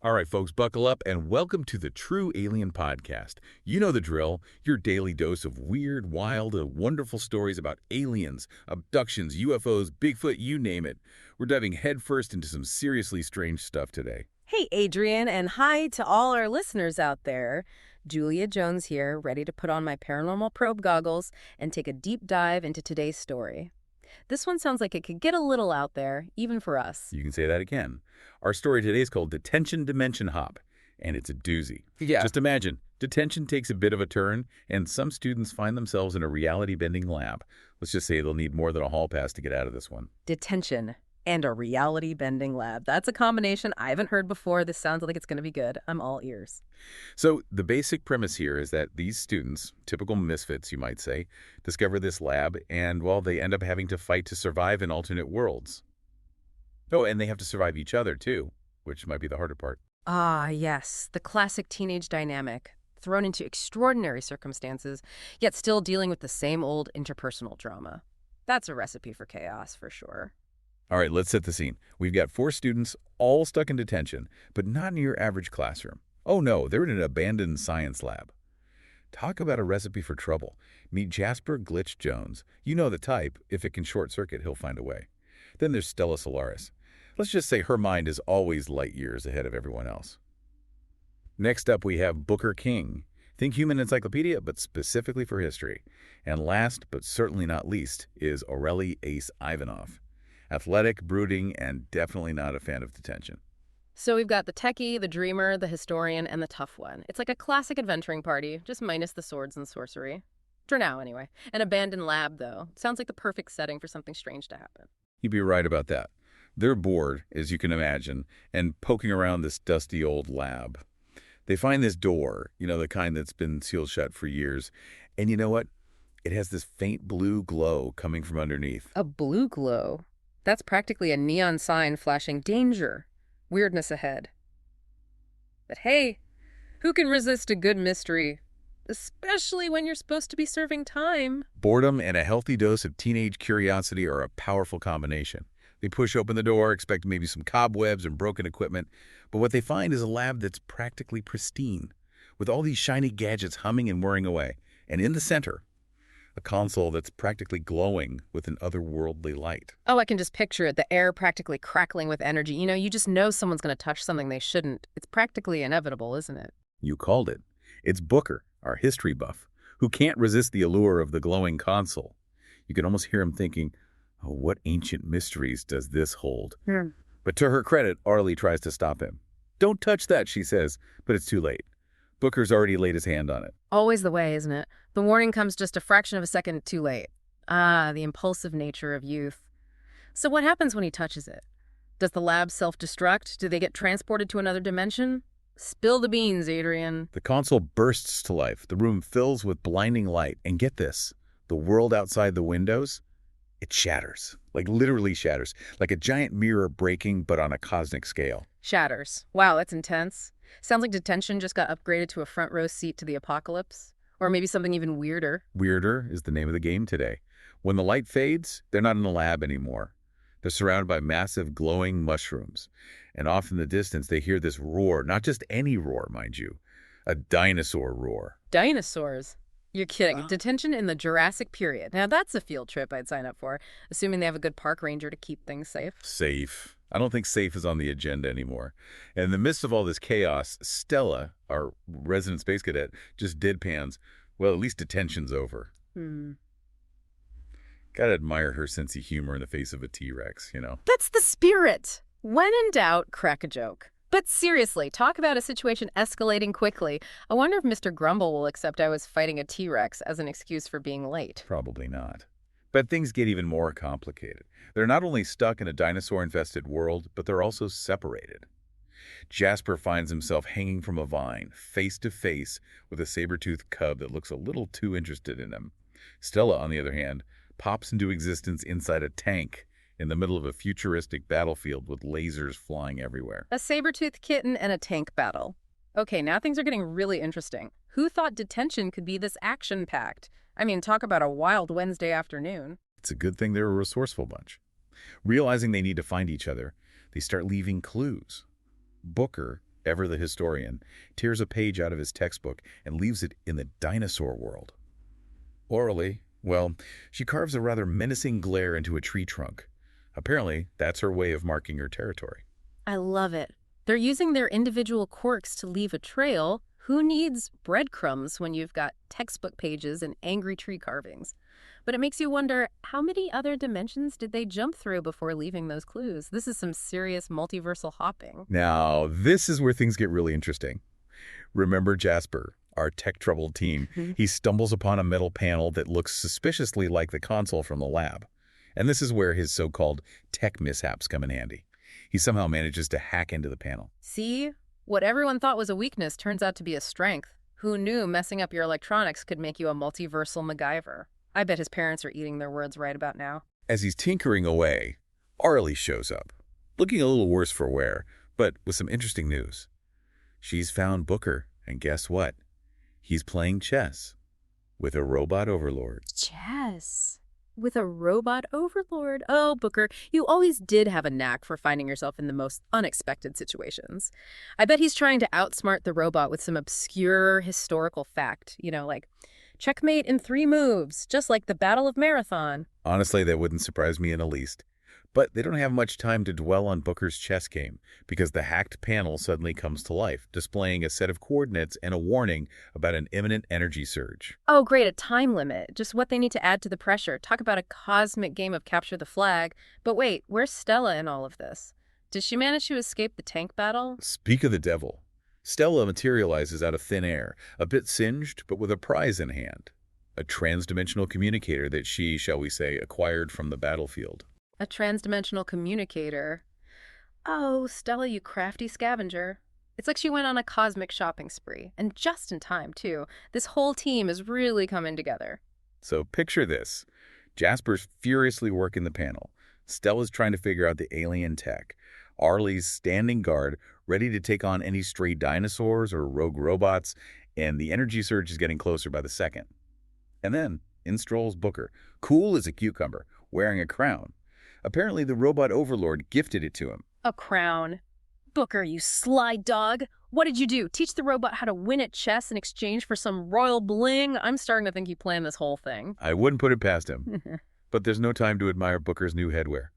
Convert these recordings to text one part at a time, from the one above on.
All right, folks, buckle up and welcome to the True Alien Podcast. You know the drill, your daily dose of weird, wild, and wonderful stories about aliens, abductions, UFOs, Bigfoot, you name it. We're diving headfirst into some seriously strange stuff today. Hey, Adrian, and hi to all our listeners out there. Julia Jones here, ready to put on my paranormal probe goggles and take a deep dive into today's story. This one sounds like it could get a little out there, even for us. You can say that again. Our story today is called Detention Dimension Hop, and it's a doozy. Yeah. Just imagine, detention takes a bit of a turn, and some students find themselves in a reality-bending lab. Let's just say they'll need more than a hall pass to get out of this one. Detention and a reality-bending lab. That's a combination I haven't heard before. This sounds like it's going to be good. I'm all ears. So the basic premise here is that these students, typical misfits you might say, discover this lab and, well, they end up having to fight to survive in alternate worlds. Oh, and they have to survive each other too, which might be the harder part. Ah, yes, the classic teenage dynamic, thrown into extraordinary circumstances, yet still dealing with the same old interpersonal drama. That's a recipe for chaos, for sure. All right, let's set the scene. We've got 4 students all stuck in detention, but not in your average classroom. Oh no, they're in an abandoned science lab. Talk about a recipe for trouble. Meet Jasper Glitch Jones. You know the type. If it can short circuit, he'll find a way. Then there's Stella Solaris. Let's just say her mind is always light years ahead of everyone else. Next up, we have Booker King. Think human encyclopedia, but specifically for history. And last, but certainly not least, is Aureli Ace Ivanov. Athletic, brooding, and definitely not a fan of detention. So we've got the techie, the dreamer, the historian, and the tough one. It's like a classic adventuring party, just minus the swords and sorcery. For now, anyway. An abandoned lab, though. Sounds like the perfect setting for something strange to happen. You'd be right about that. They're bored, as you can imagine, and poking around this dusty old lab. They find this door, the kind that's been sealed shut for years. And you know what? It has this faint blue glow coming from underneath. A blue glow? That's practically a neon sign flashing danger. Weirdness ahead. But hey, who can resist a good mystery? Especially when you're supposed to be serving time. Boredom and a healthy dose of teenage curiosity are a powerful combination. They push open the door, expect maybe some cobwebs and broken equipment, but what they find is a lab that's practically pristine, with all these shiny gadgets humming and whirring away. And in the center, a console that's practically glowing with an otherworldly light. Oh, I can just picture it, the air practically crackling with energy. You just know someone's going to touch something they shouldn't. It's practically inevitable, isn't it? You called it. It's Booker, our history buff, who can't resist the allure of the glowing console. You can almost hear him thinking, oh, what ancient mysteries does this hold? But to her credit, Arlie tries to stop him. Don't touch that, she says, but it's too late. Booker's already laid his hand on it. Always the way, isn't it? The warning comes just a fraction of a second too late. Ah, the impulsive nature of youth. So what happens when he touches it? Does the lab self-destruct? Do they get transported to another dimension? Spill the beans, Adrian. The console bursts to life. The room fills with blinding light. And get this, the world outside the windows, it shatters. Like literally shatters. Like a giant mirror breaking, but on a cosmic scale. Shatters. Wow, that's intense. Sounds like detention just got upgraded to a front row seat to the apocalypse. Or maybe something even weirder. Weirder is the name of the game today. When the light fades, they're not in the lab anymore. They're surrounded by massive glowing mushrooms. And off in the distance, they hear this roar. Not just any roar, mind you. A dinosaur roar. Dinosaurs? You're kidding. Detention in the Jurassic period. Now that's a field trip I'd sign up for, assuming they have a good park ranger to keep things safe. Safe. I don't think safe is on the agenda anymore. And in the midst of all this chaos, Stella, our resident space cadet, just deadpans, well, at least detention's over. Gotta admire her sense of humor in the face of a T-Rex, That's the spirit. When in doubt, crack a joke. But seriously, talk about a situation escalating quickly. I wonder if Mr. Grumble will accept I was fighting a T-Rex as an excuse for being late. Probably not. But things get even more complicated. They're not only stuck in a dinosaur-infested world, but they're also separated. Jasper finds himself hanging from a vine, face to face with a saber-toothed cub that looks a little too interested in him. Stella, on the other hand, pops into existence inside a tank in the middle of a futuristic battlefield with lasers flying everywhere. A saber-toothed kitten and a tank battle. Okay, now things are getting really interesting. Who thought detention could be this action-packed? I mean, talk about a wild Wednesday afternoon. It's a good thing they're a resourceful bunch. Realizing they need to find each other, they start leaving clues. Booker ever the historian, tears a page out of his textbook and leaves it in the dinosaur world. Orally, well, she carves a rather menacing glare into a tree trunk. Apparently, that's her way of marking her territory. I love it. They're using their individual quirks to leave a trail. Who needs breadcrumbs when you've got textbook pages and angry tree carvings? But it makes you wonder, how many other dimensions did they jump through before leaving those clues? This is some serious multiversal hopping. Now, this is where things get really interesting. Remember Jasper, our tech-troubled teen? He stumbles upon a metal panel that looks suspiciously like the console from the lab. And this is where his so-called tech mishaps come in handy. He somehow manages to hack into the panel. See? What everyone thought was a weakness turns out to be a strength. Who knew messing up your electronics could make you a multiversal MacGyver? I bet his parents are eating their words right about now. As he's tinkering away, Arlie shows up, looking a little worse for wear, but with some interesting news. She's found Booker, and guess what? He's playing chess with a robot overlord. Chess? With a robot overlord? Oh, Booker, you always did have a knack for finding yourself in the most unexpected situations. I bet he's trying to outsmart the robot with some obscure historical fact, like checkmate in 3 moves, just like the Battle of Marathon. Honestly, that wouldn't surprise me in the least. But they don't have much time to dwell on Booker's chess game, because the hacked panel suddenly comes to life, displaying a set of coordinates and a warning about an imminent energy surge. Oh, great, a time limit. Just what they need to add to the pressure. Talk about a cosmic game of capture the flag. But wait, where's Stella in all of this? Did she manage to escape the tank battle? Speak of the devil. Stella materializes out of thin air, a bit singed, but with a prize in hand. A transdimensional communicator that she, shall we say, acquired from the battlefield. A transdimensional communicator. Oh, Stella, you crafty scavenger. It's like she went on a cosmic shopping spree. And just in time, too. This whole team is really coming together. So picture this. Jasper's furiously working the panel. Stella's trying to figure out the alien tech. Arlie's standing guard, ready to take on any stray dinosaurs or rogue robots, and the energy surge is getting closer by the second. And then, in strolls Booker, cool as a cucumber, wearing a crown. Apparently, the robot overlord gifted it to him. A crown. Booker, you sly dog. What did you do? Teach the robot how to win at chess in exchange for some royal bling? I'm starting to think you planned this whole thing. I wouldn't put it past him. But there's no time to admire Booker's new headwear.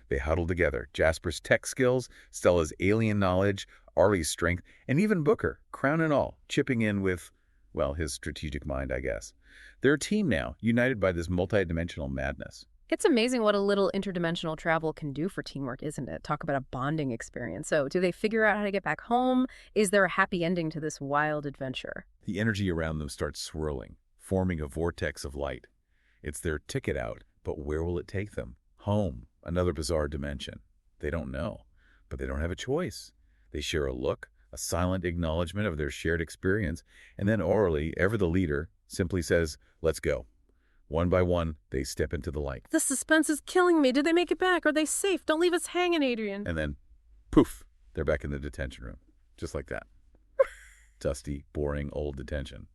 They huddle together. Jasper's tech skills, Stella's alien knowledge, Arlie's strength, and even Booker, crown and all, chipping in with, well, his strategic mind, I guess. They're a team now, united by this multidimensional madness. It's amazing what a little interdimensional travel can do for teamwork, isn't it? Talk about a bonding experience. So, do they figure out how to get back home? Is there a happy ending to this wild adventure? The energy around them starts swirling, forming a vortex of light. It's their ticket out, but where will it take them? Home, another bizarre dimension. They don't know, but they don't have a choice. They share a look, a silent acknowledgement of their shared experience, and then Orally, ever the leader, simply says, "Let's go." One by one, they step into the light. The suspense is killing me. Did they make it back? Are they safe? Don't leave us hanging, Adrian. And then, poof, they're back in the detention room. Just like that. Dusty, boring, old detention.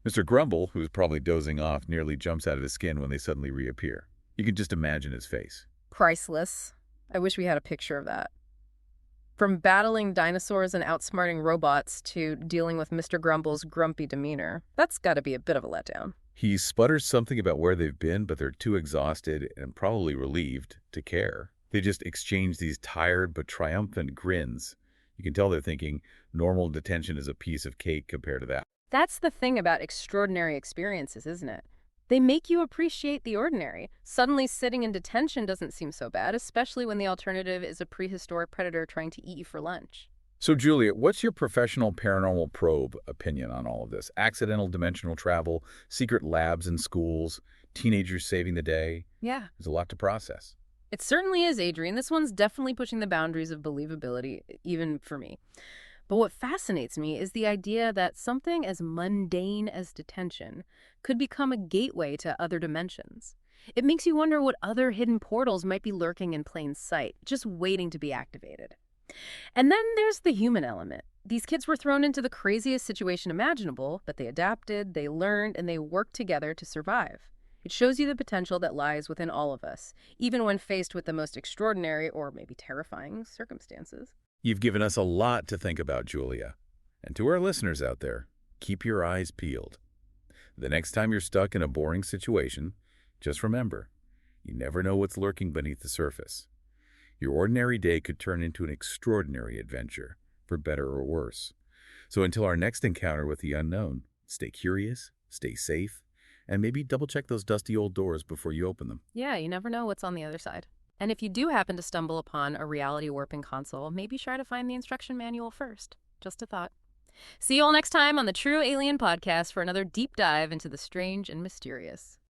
Mr. Grumble, who's probably dozing off, nearly jumps out of his skin when they suddenly reappear. You can just imagine his face. Priceless. I wish we had a picture of that. From battling dinosaurs and outsmarting robots to dealing with Mr. Grumble's grumpy demeanor, that's got to be a bit of a letdown. He sputters something about where they've been, but they're too exhausted and probably relieved to care. They just exchange these tired but triumphant grins. You can tell they're thinking normal detention is a piece of cake compared to that. That's the thing about extraordinary experiences, isn't it? They make you appreciate the ordinary. Suddenly sitting in detention doesn't seem so bad, especially when the alternative is a prehistoric predator trying to eat you for lunch. So, Julia, what's your professional paranormal probe opinion on all of this? Accidental dimensional travel, secret labs in schools, teenagers saving the day. Yeah. There's a lot to process. It certainly is, Adrian. This one's definitely pushing the boundaries of believability, even for me. But what fascinates me is the idea that something as mundane as detention could become a gateway to other dimensions. It makes you wonder what other hidden portals might be lurking in plain sight, just waiting to be activated. And then there's the human element. These kids were thrown into the craziest situation imaginable, but they adapted, they learned, and they worked together to survive. It shows you the potential that lies within all of us, even when faced with the most extraordinary or maybe terrifying circumstances. You've given us a lot to think about, Julia. And to our listeners out there, keep your eyes peeled. The next time you're stuck in a boring situation, just remember, you never know what's lurking beneath the surface. Your ordinary day could turn into an extraordinary adventure, for better or worse. So until our next encounter with the unknown, stay curious, stay safe, and maybe double-check those dusty old doors before you open them. Yeah, you never know what's on the other side. And if you do happen to stumble upon a reality warping console, maybe try to find the instruction manual first. Just a thought. See you all next time on the True Alien Podcast for another deep dive into the strange and mysterious.